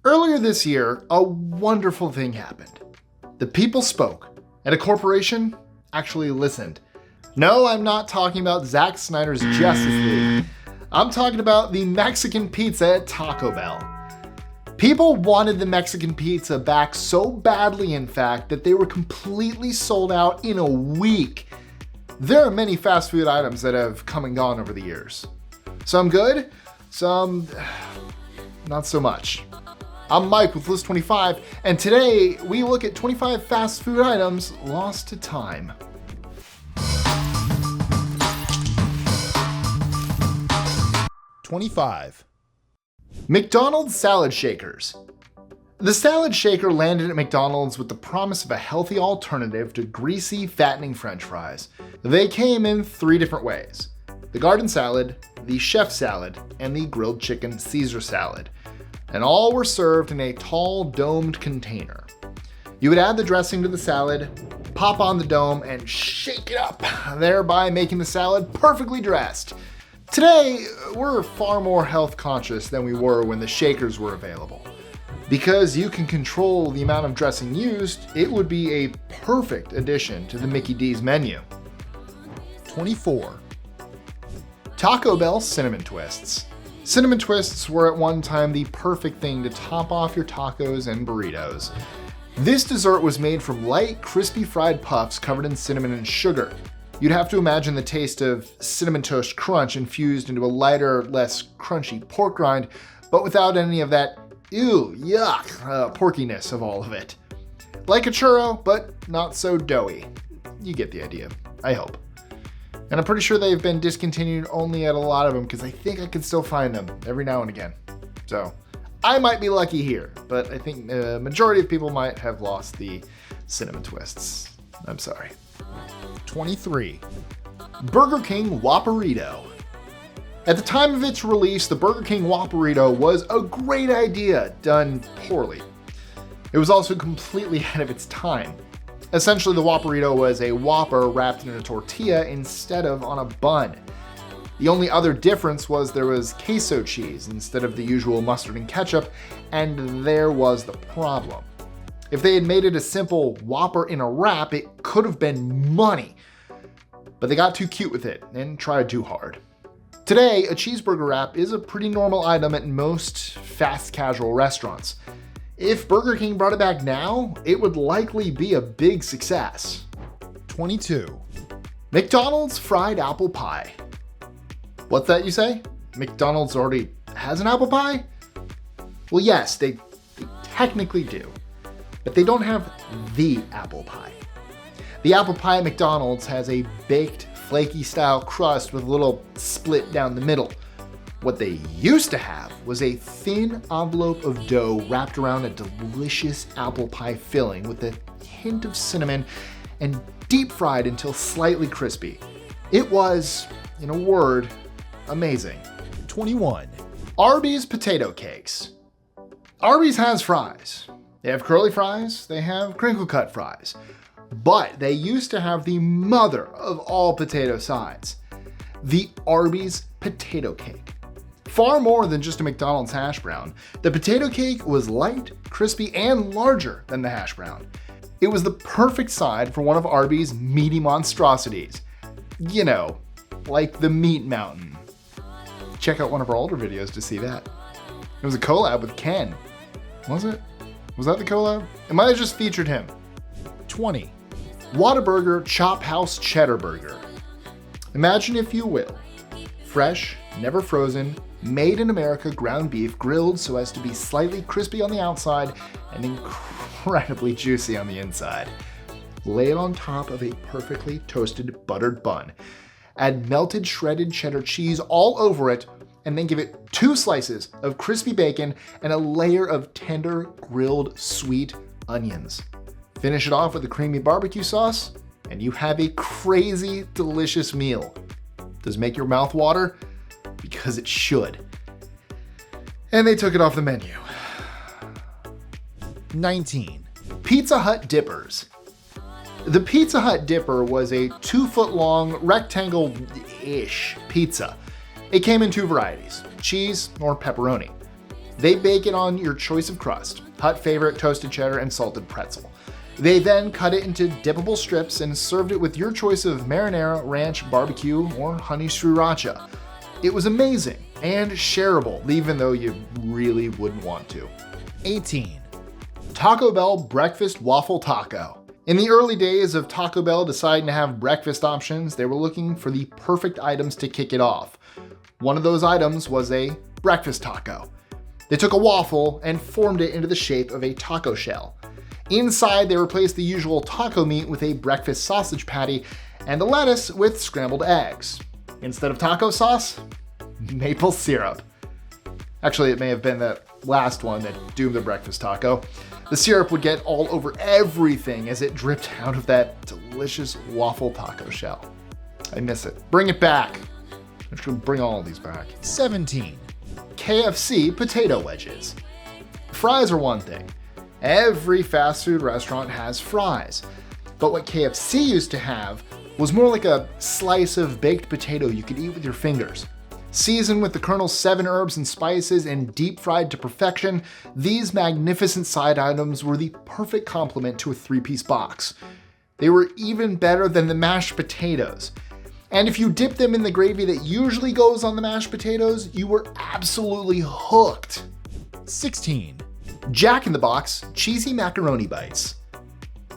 Earlier this year, a wonderful thing happened. The people spoke, and a corporation actually listened. No, I'm not talking about Zack Snyder's Justice League. I'm talking about the Mexican pizza at Taco Bell. People wanted the Mexican pizza back so badly, in fact, that they were completely sold out in a week. There are many fast food items that have come and gone over the years. Some good, some not so much. I'm Mike with List 25, and today we look at 25 fast food items lost to time. #25. McDonald's salad shakers. The salad shaker landed at McDonald's with the promise of a healthy alternative to greasy, fattening French fries. They came in 3 different ways: the garden salad, the chef salad, and the grilled chicken Caesar salad. And all were served in a tall, domed container. You would add the dressing to the salad, pop on the dome, and shake it up, thereby making the salad perfectly dressed. Today, we're far more health conscious than we were when the shakers were available. Because you can control the amount of dressing used, it would be a perfect addition to the Mickey D's menu. 24. Taco Bell Cinnamon Twists. Cinnamon Twists were at one time the perfect thing to top off your tacos and burritos. This dessert was made from light, crispy fried puffs covered in cinnamon and sugar. You'd have to imagine the taste of Cinnamon Toast Crunch infused into a lighter, less crunchy pork rind, but without any of that porkiness of all of it. Like a churro, but not so doughy. You get the idea, I hope. And I'm pretty sure they've been discontinued only at a lot of them because I think I can still find them every now and again. So I might be lucky here, but I think the majority of people might have lost the cinnamon twists. I'm sorry. 23. Burger King Whopperito. At the time of its release, the Burger King Whopperito was a great idea, done poorly. It was also completely ahead of its time. Essentially, the Whopperito was a Whopper wrapped in a tortilla instead of on a bun. The only other difference was there was queso cheese instead of the usual mustard and ketchup, and there was the problem. If they had made it a simple Whopper in a wrap, it could have been money. But they got too cute with it and tried too hard. Today, a cheeseburger wrap is a pretty normal item at most fast casual restaurants. If Burger King brought it back now, it would likely be a big success. 22. McDonald's fried apple pie. What's that you say? McDonald's already has an apple pie? Well, yes, they technically do, but they don't have the apple pie. The apple pie at McDonald's has a baked, flaky style crust with a little split down the middle. What they used to have was a thin envelope of dough wrapped around a delicious apple pie filling with a hint of cinnamon and deep fried until slightly crispy. It was, in a word, amazing. 21. Arby's potato cakes. Arby's has fries. They have curly fries, they have crinkle cut fries. But they used to have the mother of all potato sides, the Arby's potato cake. Far more than just a McDonald's hash brown, the potato cake was light, crispy, and larger than the hash brown. It was the perfect side for one of Arby's meaty monstrosities. You know, like the Meat Mountain. Check out one of our older videos to see that. It was a collab with Ken. Was it? Was that the collab? It might have just featured him. 20. Whataburger Chop House Cheddar Burger. Imagine, if you will, fresh, never frozen, made in America ground beef grilled so as to be slightly crispy on the outside and incredibly juicy on the inside. Lay it on top of a perfectly toasted buttered bun. Add melted shredded cheddar cheese all over it, and then give it 2 slices of crispy bacon and a layer of tender grilled sweet onions. Finish it off with a creamy barbecue sauce, and you have a crazy delicious meal. Does it make your mouth water? Because it should. And they took it off the menu. 19. Pizza Hut Dippers. The Pizza Hut Dipper was a 2-foot-long rectangle-ish pizza. It came in 2 varieties, cheese or pepperoni. They bake it on your choice of crust, Hut favorite toasted cheddar and salted pretzel. They then cut it into dippable strips and served it with your choice of marinara, ranch, barbecue, or honey sriracha. It was amazing and shareable, even though you really wouldn't want to. 18. Taco Bell Breakfast Waffle Taco. In the early days of Taco Bell deciding to have breakfast options, they were looking for the perfect items to kick it off. One of those items was a breakfast taco. They took a waffle and formed it into the shape of a taco shell. Inside, they replaced the usual taco meat with a breakfast sausage patty and the lettuce with scrambled eggs. Instead of taco sauce, maple syrup. Actually, it may have been that last one that doomed the breakfast taco. The syrup would get all over everything as it dripped out of that delicious waffle taco shell. I miss it. Bring it back. I should bring all of these back. 17. KFC potato wedges. Fries are one thing. Every fast food restaurant has fries. But what KFC used to have was more like a slice of baked potato you could eat with your fingers. Seasoned with the Colonel's 7 herbs and spices and deep fried to perfection, these magnificent side items were the perfect complement to a 3-piece box. They were even better than the mashed potatoes. And if you dip them in the gravy that usually goes on the mashed potatoes, you were absolutely hooked. 16. Jack in the Box Cheesy Macaroni Bites.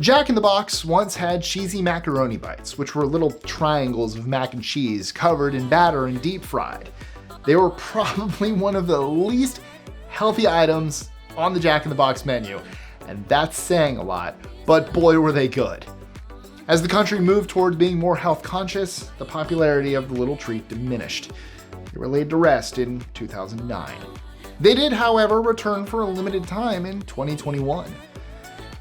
Jack in the Box once had cheesy macaroni bites, which were little triangles of mac and cheese covered in batter and deep fried. They were probably one of the least healthy items on the Jack in the Box menu, and that's saying a lot, but boy were they good. As the country moved toward being more health conscious, the popularity of the little treat diminished. They were laid to rest in 2009. They did, however, return for a limited time in 2021.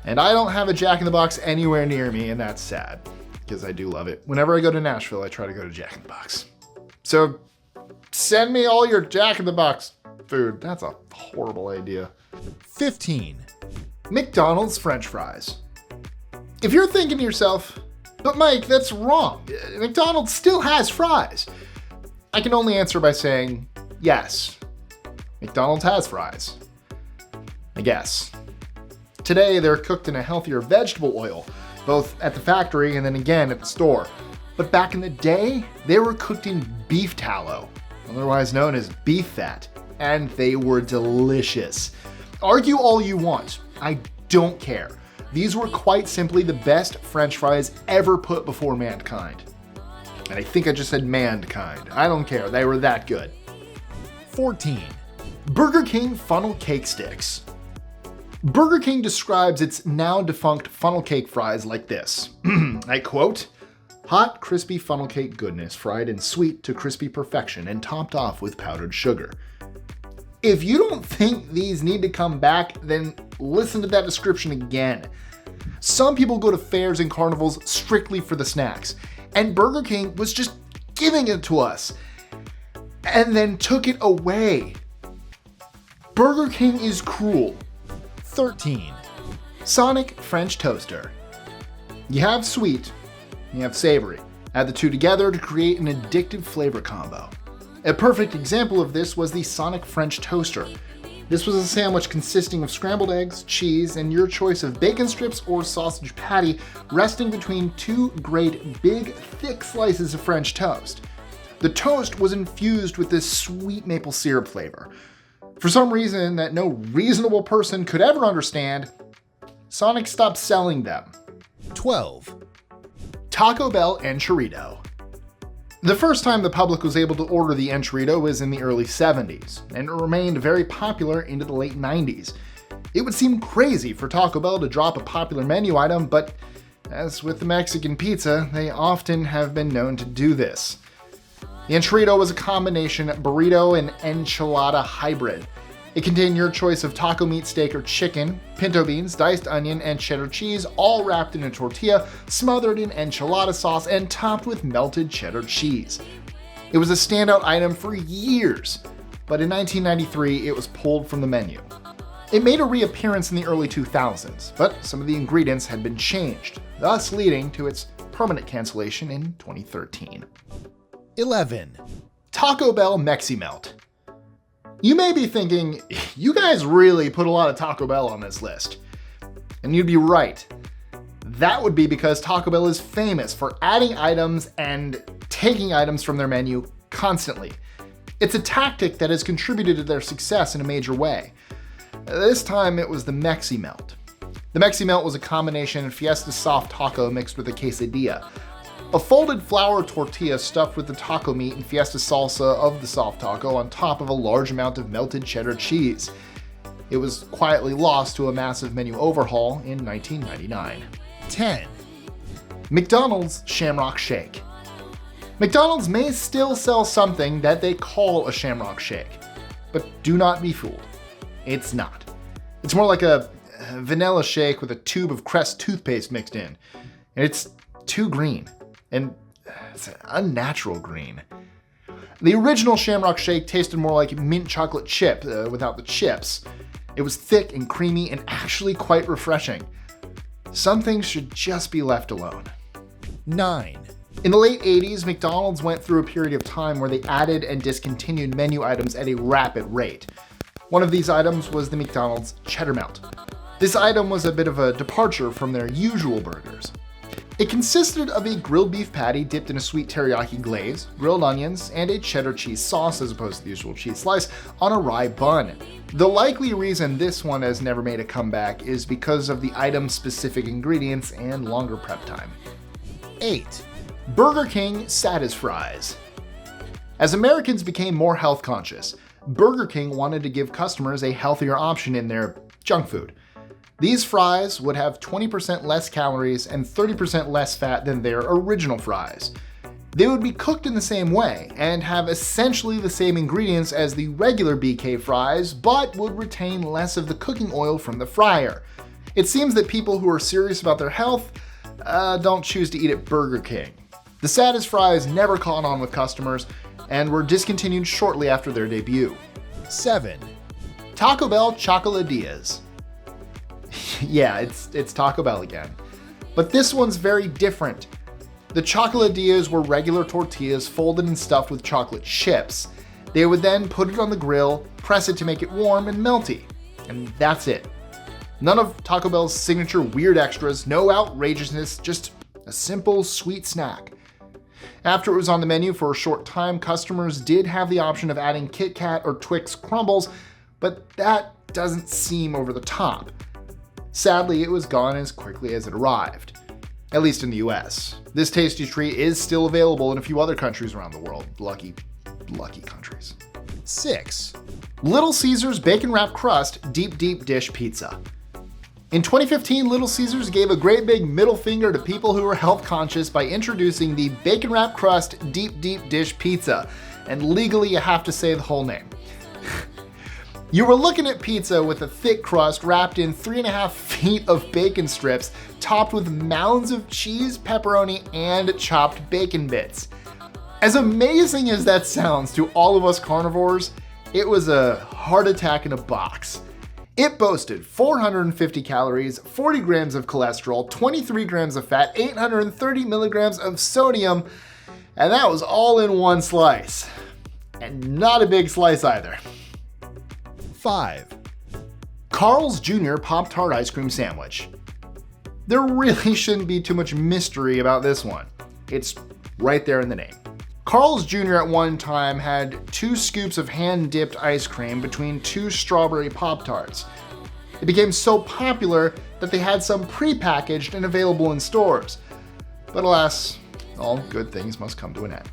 And I don't have a Jack in the Box anywhere near me, and that's sad, because I do love it. Whenever I go to Nashville, I try to go to Jack in the Box. So send me all your Jack in the Box food. That's a horrible idea. 15. McDonald's French fries. If you're thinking to yourself, but Mike, that's wrong. McDonald's still has fries. I can only answer by saying, yes, McDonald's has fries. I guess. Today, they're cooked in a healthier vegetable oil, both at the factory and then again at the store. But back in the day, they were cooked in beef tallow, otherwise known as beef fat, and they were delicious. Argue all you want, I don't care. These were quite simply the best French fries ever put before mankind. And I think I just said mankind. I don't care, they were that good. 14. Burger King funnel cake sticks. Burger King describes its now defunct funnel cake fries like this. I quote, "Hot, crispy funnel cake goodness fried in sweet to crispy perfection and topped off with powdered sugar." If you don't think these need to come back, then listen to that description again. Some people go to fairs and carnivals strictly for the snacks, and Burger King was just giving it to us and then took it away. Burger King is cruel. 13. Sonic French Toaster. You have sweet, you have savory. Add the two together to create an addictive flavor combo. A perfect example of this was the Sonic French Toaster. This was a sandwich consisting of scrambled eggs, cheese, and your choice of bacon strips or sausage patty, resting between 2 great big, thick slices of French toast. The toast was infused with this sweet maple syrup flavor. For some reason that no reasonable person could ever understand, Sonic stopped selling them. 12. Taco Bell Enchirito. The first time the public was able to order the Enchirito was in the early 70s, and it remained very popular into the late 90s. It would seem crazy for Taco Bell to drop a popular menu item, but as with the Mexican pizza, they often have been known to do this. The Enchirito was a combination burrito and enchilada hybrid. It contained your choice of taco meat, steak, or chicken, pinto beans, diced onion, and cheddar cheese, all wrapped in a tortilla, smothered in enchilada sauce, and topped with melted cheddar cheese. It was a standout item for years, but in 1993 it was pulled from the menu. It made a reappearance in the early 2000s, but some of the ingredients had been changed, thus leading to its permanent cancellation in 2013. 11. Taco Bell Meximelt. You may be thinking, you guys really put a lot of Taco Bell on this list. And you'd be right. That would be because Taco Bell is famous for adding items and taking items from their menu constantly. It's a tactic that has contributed to their success in a major way. This time it was the Meximelt. The Meximelt was a combination Fiesta soft taco mixed with a quesadilla. A folded flour tortilla stuffed with the taco meat and Fiesta salsa of the soft taco on top of a large amount of melted cheddar cheese. It was quietly lost to a massive menu overhaul in 1999. 10, McDonald's Shamrock Shake. McDonald's may still sell something that they call a Shamrock Shake, but do not be fooled. It's not. It's more like a vanilla shake with a tube of Crest toothpaste mixed in. And it's too green. And it's an unnatural green. The original Shamrock Shake tasted more like mint chocolate chip without the chips. It was thick and creamy and actually quite refreshing. Some things should just be left alone. 9, In the late 80s, McDonald's went through a period of time where they added and discontinued menu items at a rapid rate. One of these items was the McDonald's Cheddar Melt. This item was a bit of a departure from their usual burgers. It consisted of a grilled beef patty dipped in a sweet teriyaki glaze, grilled onions, and a cheddar cheese sauce as opposed to the usual cheese slice on a rye bun. The likely reason this one has never made a comeback is because of the item's specific ingredients and longer prep time. 8, Burger King SatisFries. As Americans became more health conscious, Burger King wanted to give customers a healthier option in their junk food. These fries would have 20% less calories and 30% less fat than their original fries. They would be cooked in the same way and have essentially the same ingredients as the regular BK fries, but would retain less of the cooking oil from the fryer. It seems that people who are serious about their health don't choose to eat at Burger King. The SatisFries never caught on with customers and were discontinued shortly after their debut. 7, Taco Bell Chocoladillas. Yeah, it's Taco Bell again. But this one's very different. The chocoladillas were regular tortillas folded and stuffed with chocolate chips. They would then put it on the grill, press it to make it warm and melty. And that's it. None of Taco Bell's signature weird extras, no outrageousness, just a simple sweet snack. After it was on the menu for a short time, customers did have the option of adding Kit Kat or Twix crumbles, but that doesn't seem over the top. Sadly, it was gone as quickly as it arrived, at least in the US. This tasty treat is still available in a few other countries around the world. Lucky countries. 6, Little Caesars Bacon Wrap Crust Deep Dish Pizza. In 2015, Little Caesars gave a great big middle finger to people who were health conscious by introducing the Bacon Wrap Crust Deep Dish Pizza. And legally, you have to say the whole name. You were looking at pizza with a thick crust wrapped in 3.5 feet of bacon strips, topped with mounds of cheese, pepperoni, and chopped bacon bits. As amazing as that sounds to all of us carnivores, it was a heart attack in a box. It boasted 450 calories, 40 grams of cholesterol, 23 grams of fat, 830 milligrams of sodium, and that was all in one slice. And not a big slice either. 5, Carl's Jr. Pop-Tart Ice Cream Sandwich. There really shouldn't be too much mystery about this one. It's right there in the name. Carl's Jr. at one time had 2 scoops of hand-dipped ice cream between 2 strawberry Pop-Tarts. It became so popular that they had some pre-packaged and available in stores. But alas, all good things must come to an end.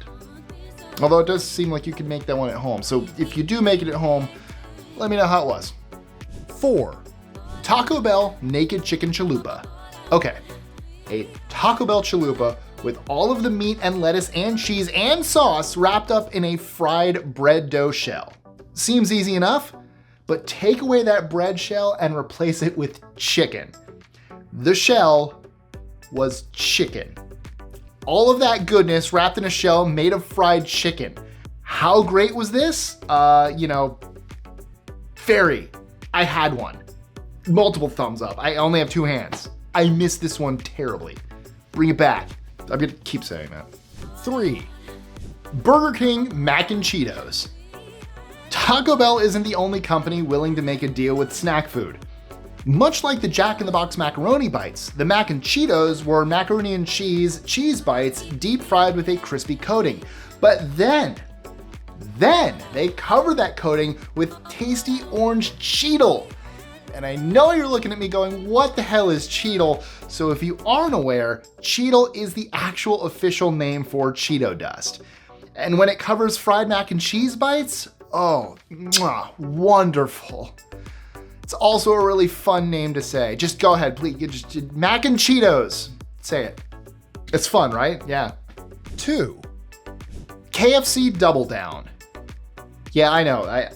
Although it does seem like you can make that one at home, so if you do make it at home, let me know how it was. 4, Taco Bell Naked Chicken Chalupa. Okay, a Taco Bell chalupa with all of the meat and lettuce and cheese and sauce wrapped up in a fried bread dough shell. Seems easy enough, but take away that bread shell and replace it with chicken. The shell was chicken. All of that goodness wrapped in a shell made of fried chicken. How great was this? Very. I had one. Multiple thumbs up. I only have 2 hands. I missed this one terribly. Bring it back. I'm gonna keep saying that. 3, Burger King Mac and Cheetos. Taco Bell isn't the only company willing to make a deal with snack food. Much like the Jack in the Box macaroni bites, the Mac and Cheetos were macaroni and cheese bites deep fried with a crispy coating. But then they cover that coating with tasty orange Cheetle. And I know you're looking at me going, what the hell is Cheetle? So if you aren't aware, Cheetle is the actual official name for Cheeto dust. And when it covers fried mac and cheese bites, oh, wonderful. It's also a really fun name to say. Just go ahead, please. Just mac and Cheetos. Say it. It's fun, right? Yeah. 2, KFC Double Down. Yeah, I know.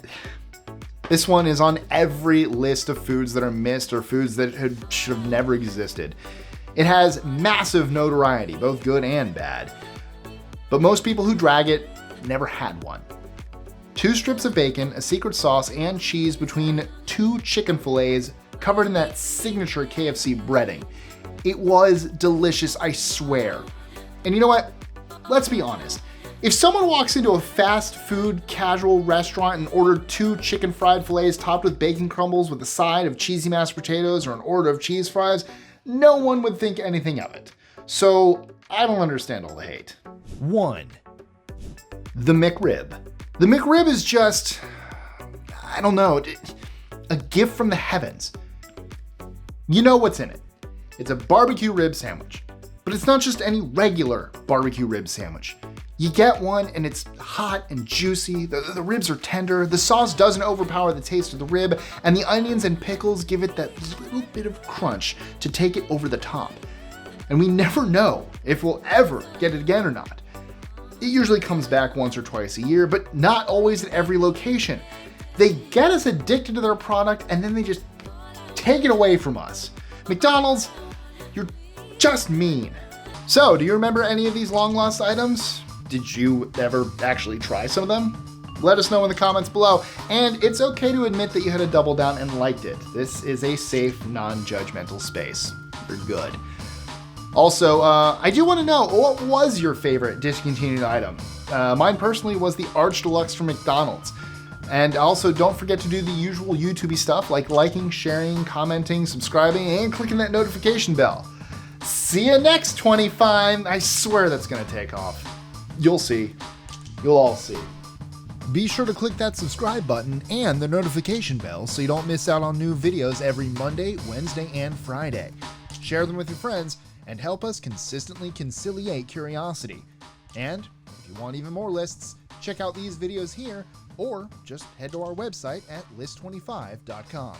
This one is on every list of foods that are missed or foods that should have never existed. It has massive notoriety, both good and bad. But most people who drag it never had one. 2 strips of bacon, a secret sauce, and cheese between 2 chicken fillets covered in that signature KFC breading. It was delicious, I swear. And you know what? Let's be honest. If someone walks into a fast food casual restaurant and ordered 2 chicken fried fillets topped with bacon crumbles with a side of cheesy mashed potatoes or an order of cheese fries, no one would think anything of it. So I don't understand all the hate. 1, The McRib. The McRib is just, I don't know, a gift from the heavens. You know what's in it. It's a barbecue rib sandwich. But it's not just any regular barbecue rib sandwich. You get one and it's hot and juicy, the ribs are tender, the sauce doesn't overpower the taste of the rib, and the onions and pickles give it that little bit of crunch to take it over the top. And we never know if we'll ever get it again or not. It usually comes back once or twice a year, but not always at every location. They get us addicted to their product and then they just take it away from us. McDonald's, you're just mean. So, do you remember any of these long lost items? Did you ever actually try some of them? Let us know in the comments below. And it's okay to admit that you had a double down and liked it. This is a safe, non-judgmental space. You're good. Also, I do want to know, what was your favorite discontinued item? Mine personally was the Arch Deluxe from McDonald's. And also, don't forget to do the usual YouTube stuff like liking, sharing, commenting, subscribing, and clicking that notification bell. See you next 25. I swear that's going to take off. You'll see. You'll all see. Be sure to click that subscribe button and the notification bell so you don't miss out on new videos every Monday, Wednesday, and Friday. Share them with your friends and help us consistently conciliate curiosity. And if you want even more lists, check out these videos here or just head to our website at list25.com.